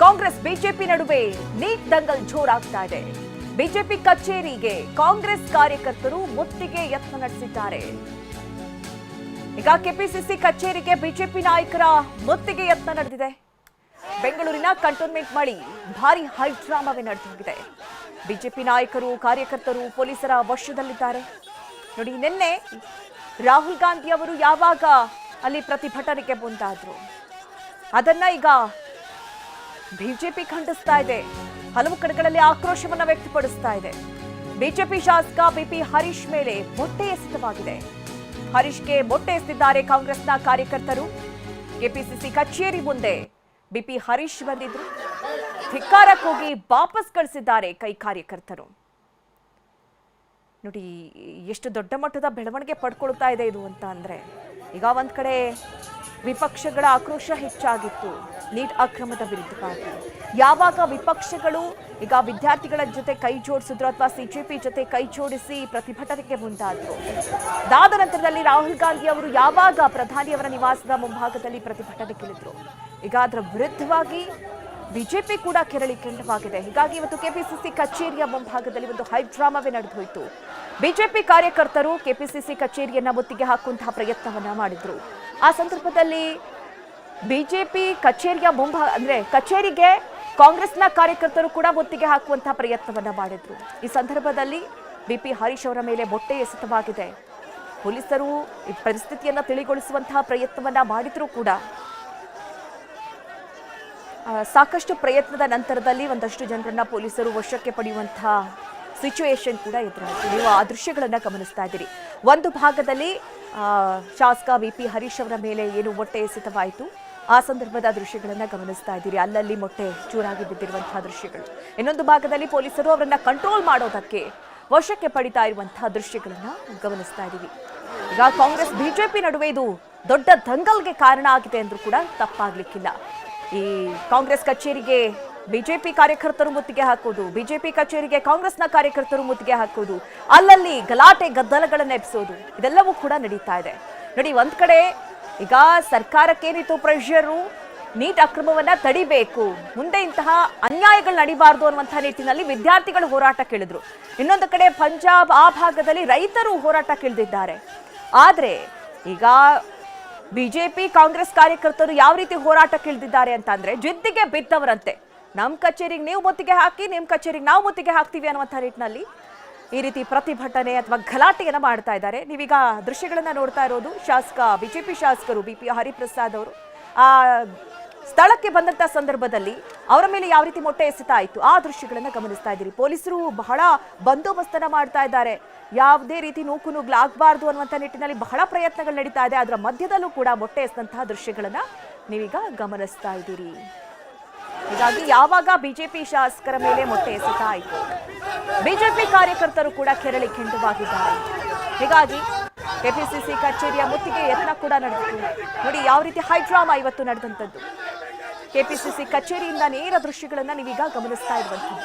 Congress BJP ನಡುವೆ neat Dangal ಜೋರಾಗ್ತಾ ಇದೆ. BJP ಕಚೇರಿಗೆ ಕಾಂಗ್ರೆಸ್ ಕಾರ್ಯಕರ್ತರು ಮುತ್ತಿಗೆ ಯತ್ನ ನಡೆಸಿದ್ದಾರೆ. ಈಗ ಕೆಪಿಸಿಸಿ ಕಚೇರಿಗೆ ಬಿಜೆಪಿ ನಾಯಕರ ಮುತ್ತಿಗೆ ಯತ್ನ ನಡೆದಿದೆ. ಬೆಂಗಳೂರಿನ ಕಂಟೋನ್ಮೆಂಟ್ ಬಳಿ ಭಾರಿ ಹೈಡ್ರಾಮವೇ ನಡೆದಿದೆ. ಬಿಜೆಪಿ ನಾಯಕರು ಕಾರ್ಯಕರ್ತರು ಪೊಲೀಸರ ವಶದಲ್ಲಿದ್ದಾರೆ. ನೋಡಿ, ನಿನ್ನೆ ರಾಹುಲ್ ಗಾಂಧಿ ಅವರು ಯಾವಾಗ ಅಲ್ಲಿ ಪ್ರತಿಭಟನೆಗೆ ಮುಂದಾದ್ರು ಅದನ್ನ ಈಗ ಬಿಜೆಪಿ ಖಂಡಿಸ್ತಾ ಇದೆ. ಹಲವು ಕಡೆಗಳಲ್ಲಿ ಆಕ್ರೋಶವನ್ನ ವ್ಯಕ್ತಪಡಿಸ್ತಾ ಇದೆ. ಬಿಜೆಪಿ ಶಾಸಕ ಬಿಪಿ ಹರೀಶ್ ಮೇಲೆ ಮೊಟ್ಟೆ ಎಸೆತವಾಗಿದೆ. ಹರೀಶ್ಗೆ ಮೊಟ್ಟೆ ಎಸೆದಿದ್ದಾರೆ ಕಾಂಗ್ರೆಸ್ನ ಕಾರ್ಯಕರ್ತರು. ಕೆಪಿಸಿಸಿ ಕಚೇರಿ ಮುಂದೆ ಬಿಪಿ ಹರೀಶ್ ಬಂದಿದ್ರು. ಧಿಕ್ಕಾರಕ್ಕೆ ಹೋಗಿ ವಾಪಸ್ ಕಳಿಸಿದ್ದಾರೆ ಕೈ ಕಾರ್ಯಕರ್ತರು. ನೋಡಿ, ಎಷ್ಟು ದೊಡ್ಡ ಮಟ್ಟದ ಬೆಳವಣಿಗೆ ಪಡ್ಕೊಳ್ತಾ ಇದೆ ಇದು ಅಂತ ಅಂದ್ರೆ, ಈಗ ಒಂದ್ ಕಡೆ ವಿಪಕ್ಷಗಳ ಆಕ್ರೋಶ ಹೆಚ್ಚಾಗಿತ್ತು ನೀಟ್ ಅಕ್ರಮದ ವಿರುದ್ಧವಾಗಿ. ಯಾವಾಗ ವಿಪಕ್ಷಗಳು ಈಗ ವಿದ್ಯಾರ್ಥಿಗಳ ಜೊತೆ ಕೈ ಜೋಡಿಸಿದ್ರು ಅಥವಾ ಸಿಜೆಪಿ ಜೊತೆ ಕೈ ಜೋಡಿಸಿ ಪ್ರತಿಭಟನೆಗೆ ಮುಂದಾದ್ರು, ಅದಾದ ನಂತರದಲ್ಲಿ ರಾಹುಲ್ ಗಾಂಧಿ ಅವರು ಯಾವಾಗ ಪ್ರಧಾನಿಯವರ ನಿವಾಸದ ಮುಂಭಾಗದಲ್ಲಿ ಪ್ರತಿಭಟನೆಗಿಳಿದ್ರು, ಈಗ ಅದರ ವಿರುದ್ಧವಾಗಿ ಬಿಜೆಪಿ ಕೂಡ ಕೆರಳಿ ಕೆಂಡವಾಗಿದೆ. ಹೀಗಾಗಿ ಇವತ್ತು ಕೆಪಿಸಿಸಿ ಕಚೇರಿಯ ಮುಂಭಾಗದಲ್ಲಿ ಒಂದು ಹೈಡ್ರಾಮವೇ ನಡೆದು ಹೋಯಿತು. ಬಿಜೆಪಿ ಕಾರ್ಯಕರ್ತರು ಕೆಪಿಸಿಸಿ ಕಚೇರಿಯನ್ನ ಮುತ್ತಿಗೆ ಹಾಕುವಂತಹ ಪ್ರಯತ್ನವನ್ನ ಮಾಡಿದ್ರು. ಆ ಸಂದರ್ಭದಲ್ಲಿ ಬಿಜೆಪಿ ಕಚೇರಿಯ ಕಚೇರಿಗೆ ಕಾಂಗ್ರೆಸ್ನ ಕಾರ್ಯಕರ್ತರು ಕೂಡ ಮುತ್ತಿಗೆ ಹಾಕುವಂತಹ ಪ್ರಯತ್ನವನ್ನ ಮಾಡಿದ್ರು. ಈ ಸಂದರ್ಭದಲ್ಲಿ ಬಿಪಿ ಹರೀಶ್ ಅವರ ಮೇಲೆ ಮೊಟ್ಟೆ ಎಸೆತವಾಗಿದೆ. ಪೊಲೀಸರು ಈ ಪರಿಸ್ಥಿತಿಯನ್ನ ತಿಳಿಗೊಳಿಸುವಂತಹ ಪ್ರಯತ್ನವನ್ನ ಮಾಡಿದ್ರು ಕೂಡ ಸಾಕಷ್ಟು ಪ್ರಯತ್ನದ ನಂತರದಲ್ಲಿ ಒಂದಷ್ಟು ಜನರನ್ನ ಪೊಲೀಸರು ವಶಕ್ಕೆ ಪಡೆಯುವಂತಹ ಸಿಚುವೇಶನ್ ಕೂಡ ಎದುರಾಯಿತು. ನೀವು ಆ ದೃಶ್ಯಗಳನ್ನ ಗಮನಿಸ್ತಾ ಇದ್ದೀರಿ. ಒಂದು ಭಾಗದಲ್ಲಿ ಶಾಸಕ ಬಿಪಿ ಹರೀಶ್ ಅವರ ಮೇಲೆ ಏನು ಮೊಟ್ಟೆ ಎಸೆತವಾಯಿತು, ಆ ಸಂದರ್ಭದ ದೃಶ್ಯಗಳನ್ನ ಗಮನಿಸ್ತಾ ಇದ್ದೀರಿ. ಅಲ್ಲಲ್ಲಿ ಮೊಟ್ಟೆ ಚೂರಾಗಿ ಬಿದ್ದಿರುವಂತಹ ದೃಶ್ಯಗಳು. ಇನ್ನೊಂದು ಭಾಗದಲ್ಲಿ ಪೊಲೀಸರು ಅವರನ್ನ ಕಂಟ್ರೋಲ್ ಮಾಡೋದಕ್ಕೆ ವಶಕ್ಕೆ ಪಡಿತಾ ಇರುವಂತಹ ದೃಶ್ಯಗಳನ್ನ ಗಮನಿಸ್ತಾ ಇದ್ದೀವಿ. ಈಗ ಕಾಂಗ್ರೆಸ್ ಬಿಜೆಪಿ ನಡುವೆ ಇದು ದೊಡ್ಡ ದಂಗಲ್ಗೆ ಕಾರಣ ಆಗಿದೆ ಅಂದ್ರೂ ಕೂಡ ತಪ್ಪಾಗ್ಲಿಕ್ಕಿಲ್ಲ. ಈ ಕಾಂಗ್ರೆಸ್ ಕಚೇರಿಗೆ ಬಿಜೆಪಿ ಕಾರ್ಯಕರ್ತರು ಮುತ್ತಿಗೆ ಹಾಕೋದು, ಬಿಜೆಪಿ ಕಚೇರಿಗೆ ಕಾಂಗ್ರೆಸ್ನ ಕಾರ್ಯಕರ್ತರು ಮುತ್ತಿಗೆ ಹಾಕೋದು, ಅಲ್ಲಲ್ಲಿ ಗಲಾಟೆ ಗದ್ದಲಗಳನ್ನ ಎಬ್ಸೋದು, ಇದೆಲ್ಲವೂ ಕೂಡ ನಡೀತಾ ಇದೆ. ನೋಡಿ, ಒಂದ್ ಕಡೆ ಈಗ ಸರ್ಕಾರಕ್ಕೇನಿತ್ತು ಪ್ರೆಷರು, ನೀಟ್ ಅಕ್ರಮವನ್ನ ತಡಿಬೇಕು, ಮುಂದೆ ಇಂತಹ ಅನ್ಯಾಯಗಳು ನಡೀಬಾರ್ದು ಅನ್ನುವಂತಹ ನಿಟ್ಟಿನಲ್ಲಿ ವಿದ್ಯಾರ್ಥಿಗಳು ಹೋರಾಟ ಕೇಳಿದ್ರು. ಇನ್ನೊಂದು ಕಡೆ ಪಂಜಾಬ್ ಆ ಭಾಗದಲ್ಲಿ ರೈತರು ಹೋರಾಟ ಕೇಳಿದ್ದಾರೆ. ಆದ್ರೆ ಈಗ ಬಿಜೆಪಿ ಕಾಂಗ್ರೆಸ್ ಕಾರ್ಯಕರ್ತರು ಯಾವ ರೀತಿ ಹೋರಾಟ ಕೇಳಿದ್ದಾರೆ ಅಂತ ಅಂದ್ರೆ, ಜಿದ್ದಿಗೆ ಬಿದ್ದವರಂತೆ. ನಮ್ಮ ಕಚೇರಿಗೆ ನೀವು ಮುತ್ತಿಗೆ ಹಾಕಿ, ನಿಮ್ಮ ಕಚೇರಿಗೆ ನಾವು ಮುತ್ತಿಗೆ ಹಾಕ್ತೀವಿ ಅನ್ನುವಂಥ ನಿಟ್ಟಿನಲ್ಲಿ ಈ ರೀತಿ ಪ್ರತಿಭಟನೆ ಅಥವಾ ಗಲಾಟೆಯನ್ನ ಮಾಡ್ತಾ ಇದ್ದಾರೆ. ನೀವೀಗ ದೃಶ್ಯಗಳನ್ನ ನೋಡ್ತಾ ಇರೋದು ಬಿಜೆಪಿ ಶಾಸಕರು ಬಿಪಿ ಹರಿಪ್ರಸಾದ್ ಅವರು ಆ ಸ್ಥಳಕ್ಕೆ ಬಂದಂತ ಸಂದರ್ಭದಲ್ಲಿ ಅವರ ಮೇಲೆ ಯಾವ ರೀತಿ ಮೊಟ್ಟೆ ಎಸೆತ ಆಯಿತು ಆ ದೃಶ್ಯಗಳನ್ನ ಗಮನಿಸ್ತಾ ಇದ್ದೀರಿ. ಪೊಲೀಸರು ಬಹಳ ಬಂದೋಬಸ್ತನ್ನ ಮಾಡ್ತಾ ಇದ್ದಾರೆ. ಯಾವುದೇ ರೀತಿ ನೂಕುನುಗ್ಲಾಗಬಾರ್ದು ಅನ್ನುವಂಥ ನಿಟ್ಟಿನಲ್ಲಿ ಬಹಳ ಪ್ರಯತ್ನಗಳು ನಡೀತಾ ಇದೆ. ಅದರ ಮಧ್ಯದಲ್ಲೂ ಕೂಡ ಮೊಟ್ಟೆ ಎಸೆದಂತಹ ದೃಶ್ಯಗಳನ್ನ ನೀವೀಗ ಗಮನಿಸ್ತಾ ಇದ್ದೀರಿ. ಹೀಗಾಗಿ ಯಾವಾಗ ಬಿಜೆಪಿ ಶಾಸಕರ ಮೇಲೆ ಮೊಟ್ಟೆ ಎಸೆತ ಆಯಿತು, ಬಿಜೆಪಿ ಕಾರ್ಯಕರ್ತರು ಕೂಡ ಕೆರಳಿ ಕೆಂಡವಾಗಿದ್ದಾರೆ. ಹೀಗಾಗಿ ಕೆಪಿಸಿಸಿ ಕಚೇರಿಯ ಮುತ್ತಿಗೆ ಯತ್ನ ಕೂಡ ನಡೆದಿತ್ತು. ನೋಡಿ, ಯಾವ ರೀತಿ ಹೈಡ್ರಾಮಾ ಇವತ್ತು ನಡೆದಂಥದ್ದು. ಕೆಪಿಸಿಸಿ ಕಚೇರಿಯಿಂದ ನೇರ ದೃಶ್ಯಗಳನ್ನ ನೀವೀಗ ಗಮನಿಸ್ತಾ ಇರುವಂಥದ್ದು.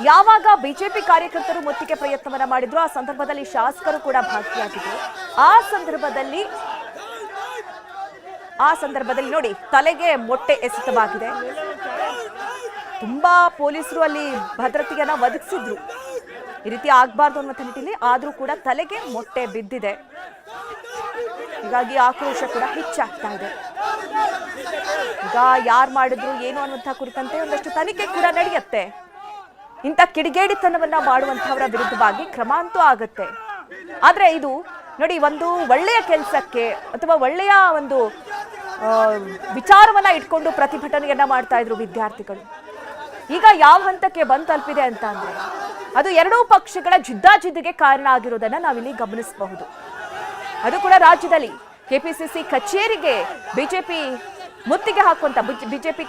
ಯಾವಾಗ ಬಿಜೆಪಿ ಕಾರ್ಯಕರ್ತರು ಮುತ್ತಿಗೆ ಪ್ರಯತ್ನವನ್ನ ಮಾಡಿದ್ರು, ಆ ಸಂದರ್ಭದಲ್ಲಿ ಶಾಸಕರು ಕೂಡ ಭಾಗಿಯಾಗಿದ್ರು. ಆ ಸಂದರ್ಭದಲ್ಲಿ ನೋಡಿ, ತಲೆಗೆ ಮೊಟ್ಟೆ ಎಸೆತವಾಗಿದೆ. ತುಂಬಾ ಪೊಲೀಸರು ಅಲ್ಲಿ ಭದ್ರತೆಯನ್ನ ಒದಗಿಸಿದ್ರು, ಈ ರೀತಿ ಆಗ್ಬಾರ್ದು ಅನ್ನೋ ನಿಟ್ಟಿನಲ್ಲಿ. ಆದ್ರೂ ಕೂಡ ತಲೆಗೆ ಮೊಟ್ಟೆ ಬಿದ್ದಿದೆ. ಹೀಗಾಗಿ ಆಕ್ರೋಶ ಕೂಡ ಹೆಚ್ಚಾಗ್ತಾ ಇದೆ. ಈಗ ಯಾರು ಮಾಡಿದ್ರು ಏನು ಅನ್ನುವಂಥ ಕುರಿತಂತೆ ಒಂದಷ್ಟು ತನಿಖೆ ಕೂಡ ನಡೆಯುತ್ತೆ. ಇಂಥ ಕಿಡಿಗೇಡಿತನವನ್ನ ಮಾಡುವಂತಹವರ ವಿರುದ್ಧವಾಗಿ ಕ್ರಮ ಅಂತೂ ಆಗುತ್ತೆ. ಆದ್ರೆ ಇದು ನೋಡಿ, ಒಂದು ಒಳ್ಳೆಯ ಕೆಲಸಕ್ಕೆ ಅಥವಾ ಒಳ್ಳೆಯ ಒಂದು ವಿಚಾರವನ್ನ ಇಟ್ಕೊಂಡು ಪ್ರತಿಭಟನೆಯನ್ನ ಮಾಡ್ತಾ ಇದ್ರು ವಿದ್ಯಾರ್ಥಿಗಳು. ಈಗ ಯಾವ ಹಂತಕ್ಕೆ ಬಂದು ತಲುಪಿದೆ ಅಂತ ಅಂದ್ರೆ, ಅದು ಎರಡೂ ಪಕ್ಷಗಳ ಜಿದ್ದಾಜಿದ್ದಿಗೆ ಕಾರಣ ಆಗಿರೋದನ್ನ ನಾವಿಲ್ಲಿ ಗಮನಿಸಬಹುದು. ಅದು ಕೂಡ ರಾಜ್ಯದಲ್ಲಿ ಕೆಪಿಸಿಸಿ ಕಚೇರಿಗೆ ಬಿಜೆಪಿ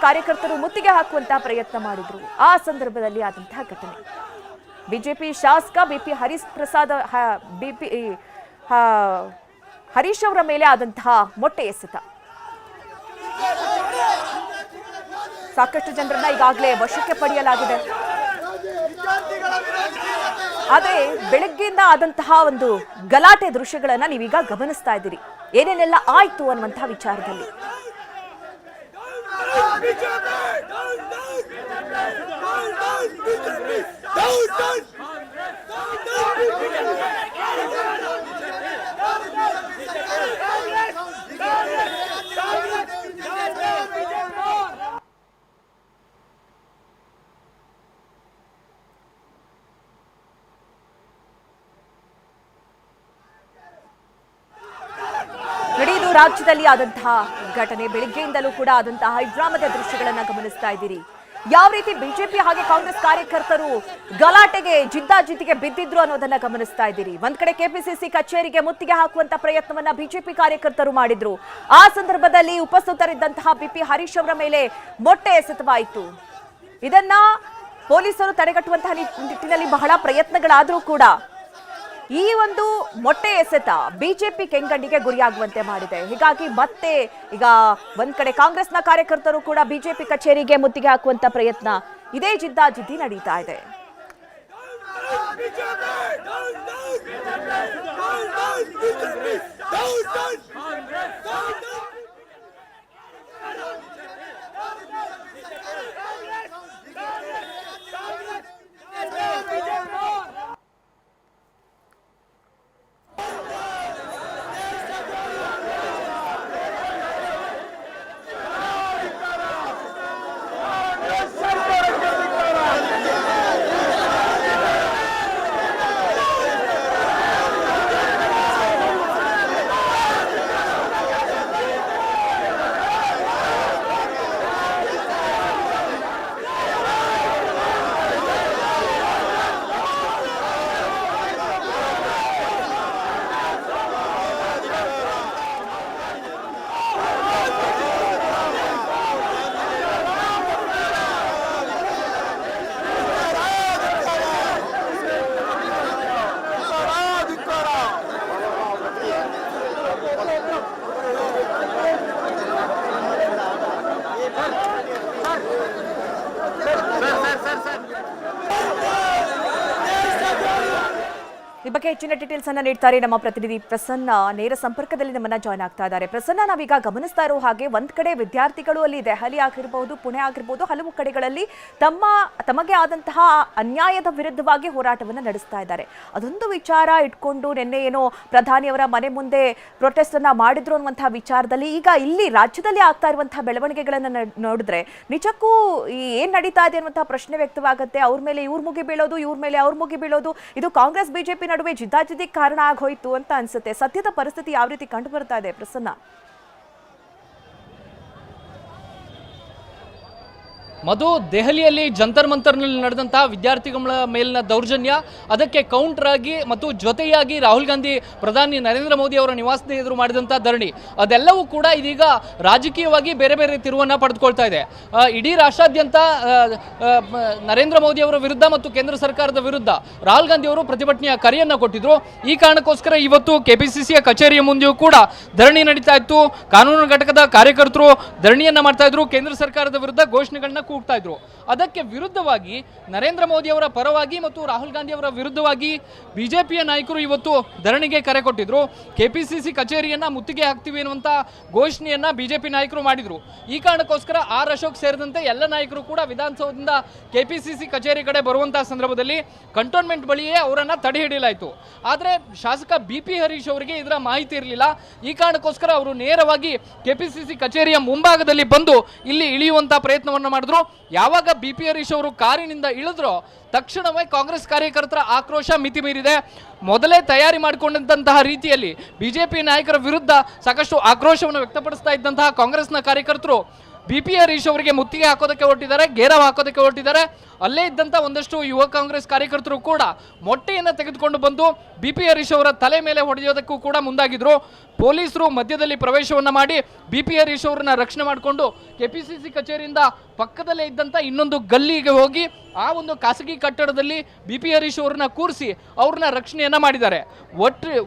ಕಾರ್ಯಕರ್ತರು ಮುತ್ತಿಗೆ ಹಾಕುವಂತಹ ಪ್ರಯತ್ನ ಮಾಡಿದ್ರು. ಆ ಸಂದರ್ಭದಲ್ಲಿ ಆದಂತಹ ಘಟನೆ. ಬಿಜೆಪಿ ಶಾಸಕ ಬಿಪಿ ಹರೀಶ್ ಅವರ ಮೇಲೆ ಆದಂತಹ ಮೊಟ್ಟೆ ಎಸೆತ. ಸಾಕಷ್ಟು ಜನರನ್ನ ಈಗಾಗಲೇ ವಶಕ್ಕೆ ಪಡೆಯಲಾಗಿದೆ. ಆದರೆ ಬೆಳಗ್ಗೆಯಿಂದ ಆದಂತಹ ಒಂದು ಗಲಾಟೆ ದೃಶ್ಯಗಳನ್ನ ನೀವೀಗ ಗಮನಿಸ್ತಾ ಇದ್ದೀರಿ. ಏನೇನೆಲ್ಲ ಆಯ್ತು ಅನ್ನುವಂತಹ ವಿಚಾರದಲ್ಲಿ. ರಾಜ್ಯದಲ್ಲಿ ಆದಂತಹ ಘಟನೆ, ಬೆಳಿಗ್ಗೆಯಿಂದಲೂ ಕೂಡ ಆದಂತಹ ಹೈಡ್ರಾಮದ ದೃಶ್ಯಗಳನ್ನ ಗಮನಿಸ್ತಾ ಇದ್ದೀರಿ. ಯಾವ ರೀತಿ ಬಿಜೆಪಿ ಹಾಗೆ ಕಾಂಗ್ರೆಸ್ ಕಾರ್ಯಕರ್ತರು ಗಲಾಟೆಗೆ ಜಿದ್ದಾಜಿದ್ದಿಗೆ ಬಿದ್ದಿದ್ರು ಅನ್ನೋದನ್ನ ಗಮನಿಸ್ತಾ ಇದ್ದೀರಿ. ಒಂದ್ ಕಡೆ ಕೆಪಿಸಿಸಿ ಕಚೇರಿಗೆ ಮುತ್ತಿಗೆ ಹಾಕುವಂತ ಪ್ರಯತ್ನವನ್ನ ಬಿಜೆಪಿ ಕಾರ್ಯಕರ್ತರು ಮಾಡಿದ್ರು. ಆ ಸಂದರ್ಭದಲ್ಲಿ ಉಪಸ್ಥಿತರಿದ್ದಂತಹ ಬಿಪಿ ಹರೀಶ್ ಅವರ ಮೇಲೆ ಮೊಟ್ಟೆ ಎಸೆತವಾಯಿತು. ಇದನ್ನ ಪೊಲೀಸರು ತಡೆಗಟ್ಟುವಂತಹ ನಿಟ್ಟಿನಲ್ಲಿ ಬಹಳ ಪ್ರಯತ್ನಗಳಾದ್ರೂ ಕೂಡ ಈ ಒಂದು ಮೊಟ್ಟೆ ಎಸೆತ ಬಿಜೆಪಿ ಕೆಂಗಣ್ಣಿಗೆ ಗುರಿಯಾಗುವಂತೆ ಮಾಡಿದೆ. ಹೀಗಾಗಿ ಮತ್ತೆ ಈಗ ಒಂದ್ ಕಡೆ ಕಾಂಗ್ರೆಸ್ನ ಕಾರ್ಯಕರ್ತರು ಕೂಡ ಬಿಜೆಪಿ ಕಚೇರಿಗೆ ಮುತ್ತಿಗೆ ಹಾಕುವಂತ ಪ್ರಯತ್ನ ಇದೇ ಜಿದ್ದಾಜಿದ್ದಿ ನಡೀತಾ ಇದೆ. ಈ ಬಗ್ಗೆ ಹೆಚ್ಚಿನ ಡೀಟೇಲ್ಸ್ ಅನ್ನ ನೀಡ್ತಾರೆ ನಮ್ಮ ಪ್ರತಿನಿಧಿ ಪ್ರಸನ್ನ. ನೇರ ಸಂಪರ್ಕದಲ್ಲಿ ನಮ್ಮನ್ನ ಜಾಯ್ನ್ ಆಗ್ತಾ ಇದ್ದಾರೆ. ಪ್ರಸನ್ನ, ನಾವೀಗ ಗಮನಿಸ್ತಾ ಇರೋ ಹಾಗೆ ಒಂದ್ ಕಡೆ ವಿದ್ಯಾರ್ಥಿಗಳು ಅಲ್ಲಿ ದೆಹಲಿ ಆಗಿರಬಹುದು, ಪುಣೆ ಆಗಿರಬಹುದು, ಹಲವು ಕಡೆಗಳಲ್ಲಿ ತಮಗೆ ಆದಂತಹ ಅನ್ಯಾಯದ ವಿರುದ್ಧವಾಗಿ ಹೋರಾಟವನ್ನು ನಡೆಸ್ತಾ ಇದ್ದಾರೆ. ಅದೊಂದು ವಿಚಾರ ಇಟ್ಕೊಂಡು ನಿನ್ನೆ ಏನೋ ಪ್ರಧಾನಿಯವರ ಮನೆ ಮುಂದೆ ಪ್ರೊಟೆಸ್ಟ್ ಅನ್ನ ಮಾಡಿದ್ರು ಅನ್ನುವಂತಹ ವಿಚಾರದಲ್ಲಿ ಈಗ ಇಲ್ಲಿ ರಾಜ್ಯದಲ್ಲಿ ಆಗ್ತಾ ಇರುವಂತಹ ಬೆಳವಣಿಗೆಗಳನ್ನ ನೋಡಿದ್ರೆ ನಿಜಕ್ಕೂ ಏನ್ ನಡೀತಾ ಇದೆ ಅನ್ನುವಂತಹ ಪ್ರಶ್ನೆ ವ್ಯಕ್ತವಾಗುತ್ತೆ. ಅವ್ರ ಮೇಲೆ ಇವ್ರ ಮುಗಿ ಬೀಳೋದು, ಇವ್ರ ಮೇಲೆ ಅವ್ರ ಮುಗಿ ಬೀಳೋದು, ಇದು ಕಾಂಗ್ರೆಸ್ ಬಿಜೆಪಿ ನಡುವೆ ಜಿದ್ದಾಜಿದ್ದಿಗೆ ಕಾರಣ ಆಗೋಯ್ತು ಅಂತ ಅನ್ಸುತ್ತೆ. ಸದ್ಯದ ಪರಿಸ್ಥಿತಿ ಯಾವ ರೀತಿ ಕಂಡು ಬರ್ತಾ ಇದೆ ಪ್ರಸನ್ನ? ಮಧು, ದೆಹಲಿಯಲ್ಲಿ ಜಂತರ್ ಮಂತರ್ನಲ್ಲಿ ನಡೆದಂತಹ ವಿದ್ಯಾರ್ಥಿಗಳ ಮೇಲಿನ ದೌರ್ಜನ್ಯ, ಅದಕ್ಕೆ ಕೌಂಟರ್ ಆಗಿ ಮತ್ತು ಜೊತೆಯಾಗಿ ರಾಹುಲ್ ಗಾಂಧಿ ಪ್ರಧಾನಿ ನರೇಂದ್ರ ಮೋದಿ ಅವರ ನಿವಾಸದ ಎದುರು ಮಾಡಿದಂತಹ ಧರಣಿ, ಅದೆಲ್ಲವೂ ಕೂಡ ಇದೀಗ ರಾಜಕೀಯವಾಗಿ ಬೇರೆ ಬೇರೆ ತಿರುವನ್ನ ಪಡೆದುಕೊಳ್ತಾ ಇದೆ. ಇಡೀ ರಾಷ್ಟ್ರಾದ್ಯಂತ ನರೇಂದ್ರ ಮೋದಿ ಅವರ ವಿರುದ್ಧ ಮತ್ತು ಕೇಂದ್ರ ಸರ್ಕಾರದ ವಿರುದ್ಧ ರಾಹುಲ್ ಗಾಂಧಿ ಅವರು ಪ್ರತಿಭಟನೆಯ ಕರೆಯನ್ನ ಕೊಟ್ಟಿದ್ರು. ಈ ಕಾರಣಕ್ಕೋಸ್ಕರ ಇವತ್ತು ಕೆಪಿಸಿಸಿಯ ಕಚೇರಿಯ ಮುಂದೆಯೂ ಕೂಡ ಧರಣಿ ನಡೀತಾ ಇತ್ತು. ಕಾನೂನು ಘಟಕದ ಕಾರ್ಯಕರ್ತರು ಧರಣಿಯನ್ನ ಮಾಡ್ತಾ ಇದ್ರು, ಕೇಂದ್ರ ಸರ್ಕಾರದ ವಿರುದ್ಧ ಘೋಷಣೆಗಳನ್ನ ಕೂಗ್ತಾ ಇದ್ರು. ಅದಕ್ಕೆ ವಿರುದ್ಧವಾಗಿ ನರೇಂದ್ರ ಮೋದಿ ಅವರ ಪರವಾಗಿ ಮತ್ತು ರಾಹುಲ್ ಗಾಂಧಿ ಅವರ ವಿರುದ್ಧವಾಗಿ ಬಿಜೆಪಿಯ ನಾಯಕರು ಇವತ್ತು ಧರಣಿಗೆ ಕರೆ ಕೊಟ್ಟಿದ್ರು. ಕೆಪಿಸಿಸಿ ಕಚೇರಿಯನ್ನ ಮುತ್ತಿಗೆ ಹಾಕ್ತೀವಿ ಅನ್ನುವಂತ ಘೋಷಣೆಯನ್ನ ಬಿಜೆಪಿ ನಾಯಕರು ಮಾಡಿದ್ರು. ಈ ಕಾರಣಕ್ಕೋಸ್ಕರ ಆರ್ ಅಶೋಕ್ ಸೇರಿದಂತೆ ಎಲ್ಲ ನಾಯಕರು ಕೂಡ ವಿಧಾನಸೌಧದಿಂದ ಕೆಪಿಸಿಸಿ ಕಚೇರಿ ಕಡೆ ಬರುವಂತಹ ಸಂದರ್ಭದಲ್ಲಿ ಕಂಟೋನ್ಮೆಂಟ್ ಬಳಿಯೇ ಅವರನ್ನ ತಡೆ ಹಿಡಿಯಲಾಯಿತು. ಆದ್ರೆ ಶಾಸಕ ಬಿಪಿ ಹರೀಶ್ ಅವರಿಗೆ ಇದರ ಮಾಹಿತಿ ಇರಲಿಲ್ಲ. ಈ ಕಾರಣಕ್ಕೋಸ್ಕರ ಅವರು ನೇರವಾಗಿ ಕೆಪಿಸಿಸಿ ಕಚೇರಿಯ ಮುಂಭಾಗದಲ್ಲಿ ಬಂದು ಇಲ್ಲಿ ಇಳಿಯುವಂತಹ ಪ್ರಯತ್ನವನ್ನು ಮಾಡಿದ್ರು. ಯಾವಾಗ ಬಿಪಿ ಹರೀಶ್ ಅವರು ಕಾರಿನಿಂದ ಇಳಿದ್ರೋ ತಕ್ಷಣವೇ ಕಾಂಗ್ರೆಸ್ ಕಾರ್ಯಕರ್ತರ ಆಕ್ರೋಶ ಮಿತಿ ಮೀರಿದೆ. ಮೊದಲೇ ತಯಾರಿ ಮಾಡಿಕೊಂಡಂತಹ ರೀತಿಯಲ್ಲಿ ಬಿಜೆಪಿ ನಾಯಕರ ವಿರುದ್ಧ ಸಾಕಷ್ಟು ಆಕ್ರೋಶವನ್ನು ವ್ಯಕ್ತಪಡಿಸ್ತಾ ಇದ್ದಂತಹ ಕಾಂಗ್ರೆಸ್ನ ಕಾರ್ಯಕರ್ತರು ಬಿಪಿ ಹರೀಶ್ ಅವರಿಗೆ ಮುತ್ತಿಗೆ ಹಾಕೋದಕ್ಕೆ ಹೊರಟಿದ್ದಾರೆ, ಗೇರವ್ ಹಾಕೋದಕ್ಕೆ ಹೊರಟಿದ್ದಾರೆ. ಅಲ್ಲೇ ಇದ್ದಂಥ ಒಂದಷ್ಟು ಯುವ ಕಾಂಗ್ರೆಸ್ ಕಾರ್ಯಕರ್ತರು ಕೂಡ ಮೊಟ್ಟೆಯನ್ನು ತೆಗೆದುಕೊಂಡು ಬಂದು ಬಿಪಿ ಹರೀಶ್ ಅವರ ತಲೆ ಮೇಲೆ ಹೊಡೆಯೋದಕ್ಕೂ ಕೂಡ ಮುಂದಾಗಿದ್ರು. ಪೊಲೀಸರು ಮಧ್ಯದಲ್ಲಿ ಪ್ರವೇಶವನ್ನು ಮಾಡಿ ಬಿಪಿ ಹರೀಶ್ ಅವರನ್ನ ರಕ್ಷಣೆ ಮಾಡಿಕೊಂಡು ಕೆಪಿಸಿಸಿ ಕಚೇರಿಯಿಂದ ಪಕ್ಕದಲ್ಲೇ ಇದ್ದಂಥ ಇನ್ನೊಂದು ಗಲ್ಲಿಗೆ ಹೋಗಿ ಆ ಒಂದು ಖಾಸಗಿ ಕಟ್ಟಡದಲ್ಲಿ ಬಿಪಿ ಹರೀಶ್ ಅವರನ್ನ ಕೂರಿಸಿ ಅವ್ರನ್ನ ರಕ್ಷಣೆಯನ್ನ ಮಾಡಿದ್ದಾರೆ.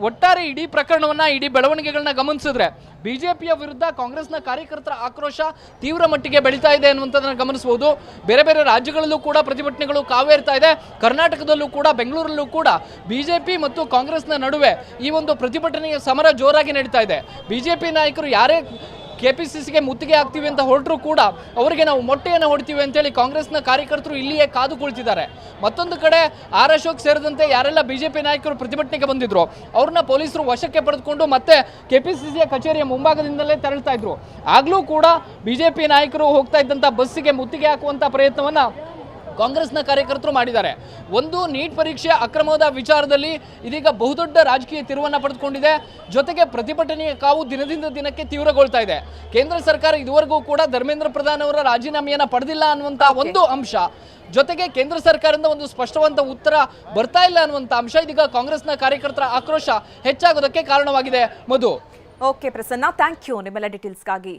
ಒಟ್ಟಾರೆ ಇಡೀ ಪ್ರಕರಣವನ್ನ, ಇಡೀ ಬೆಳವಣಿಗೆಗಳನ್ನ ಗಮನಿಸಿದ್ರೆ ಬಿಜೆಪಿಯ ವಿರುದ್ಧ ಕಾಂಗ್ರೆಸ್ನ ಕಾರ್ಯಕರ್ತರ ಆಕ್ರೋಶ ತೀವ್ರ ಮಟ್ಟಿಗೆ ಬೆಳೀತಾ ಇದೆ ಅನ್ನುವಂಥದ್ದನ್ನ ಗಮನಿಸಬಹುದು. ಬೇರೆ ಬೇರೆ ರಾಜ್ಯಗಳಲ್ಲೂ ಕೂಡ ಪ್ರತಿಭಟನೆಗಳು ಕಾವೇರ್ತಾ ಇದೆ. ಕರ್ನಾಟಕದಲ್ಲೂ ಕೂಡ, ಬೆಂಗಳೂರಲ್ಲೂ ಕೂಡ ಬಿಜೆಪಿ ಮತ್ತು ಕಾಂಗ್ರೆಸ್ನ ನಡುವೆ ಈ ಒಂದು ಪ್ರತಿಭಟನೆಯ ಸಮರ ಜೋರಾಗಿ ನಡೀತಾ ಇದೆ. ಬಿಜೆಪಿ ನಾಯಕರು ಯಾರೇ ಕೆಪಿಸಿಸಿಗೆ ಮುತ್ತಿಗೆ ಹಾಕ್ತೀವಿ ಅಂತ ಹೊರಟರು ಕೂಡ ಅವರಿಗೆ ನಾವು ಮೊಟ್ಟೆಯನ್ನು ಹೊಡ್ತೀವಿ ಅಂತೇಳಿ ಕಾಂಗ್ರೆಸ್ನ ಕಾರ್ಯಕರ್ತರು ಇಲ್ಲಿಯೇ ಕಾದು ಕುಳಿತಿದ್ದಾರೆ. ಮತ್ತೊಂದು ಕಡೆ ಆರ್ ಅಶೋಕ್ ಸೇರಿದಂತೆ ಯಾರೆಲ್ಲ ಬಿಜೆಪಿ ನಾಯಕರು ಪ್ರತಿಭಟನೆಗೆ ಬಂದಿದ್ರು ಅವ್ರನ್ನ ಪೊಲೀಸರು ವಶಕ್ಕೆ ಪಡೆದುಕೊಂಡು ಮತ್ತೆ ಕೆಪಿಸಿಸಿಯ ಕಚೇರಿಯ ಮುಂಭಾಗದಿಂದಲೇ ತೆರಳ್ತಾ ಇದ್ರು. ಆಗ್ಲೂ ಕೂಡ ಬಿಜೆಪಿ ನಾಯಕರು ಹೋಗ್ತಾ ಇದ್ದಂಥ ಬಸ್ಸಿಗೆ ಮುತ್ತಿಗೆ ಹಾಕುವಂತ ಪ್ರಯತ್ನವನ್ನ ಕಾಂಗ್ರೆಸ್ನ ಕಾರ್ಯಕರ್ತರು ಮಾಡಿದ್ದಾರೆ. ಒಂದು ನೀಟ್ ಪರೀಕ್ಷೆ ಅಕ್ರಮದ ವಿಚಾರದಲ್ಲಿ ಇದೀಗ ಬಹುದೊಡ್ಡ ರಾಜಕೀಯ ತಿರುವನ್ನ ಪಡೆದುಕೊಂಡಿದೆ. ಜೊತೆಗೆ ಪ್ರತಿಭಟನೆಯ ಕಾವು ದಿನದಿಂದ ದಿನಕ್ಕೆ ತೀವ್ರಗೊಳ್ತಾ ಇದೆ. ಕೇಂದ್ರ ಸರ್ಕಾರ ಇದುವರೆಗೂ ಕೂಡ ಧರ್ಮೇಂದ್ರ ಪ್ರಧಾನ್ ಅವರ ರಾಜೀನಾಮೆಯನ್ನ ಪಡೆದಿಲ್ಲ ಅನ್ನುವಂತ ಒಂದು ಅಂಶ, ಜೊತೆಗೆ ಕೇಂದ್ರ ಸರ್ಕಾರದಿಂದ ಒಂದು ಸ್ಪಷ್ಟವಾದ ಉತ್ತರ ಬರ್ತಾ ಇಲ್ಲ ಅನ್ನುವಂತ ಅಂಶ ಇದೀಗ ಕಾಂಗ್ರೆಸ್ನ ಕಾರ್ಯಕರ್ತರ ಆಕ್ರೋಶ ಹೆಚ್ಚಾಗೋದಕ್ಕೆ ಕಾರಣವಾಗಿದೆ. ಮಧು. ಓಕೆ ಪ್ರಸನ್ನ, ಥ್ಯಾಂಕ್ ಯು ನಿಮ್ಮೆಲ್ಲ ಡೀಟೇಲ್ಸ್ಗಾಗಿ.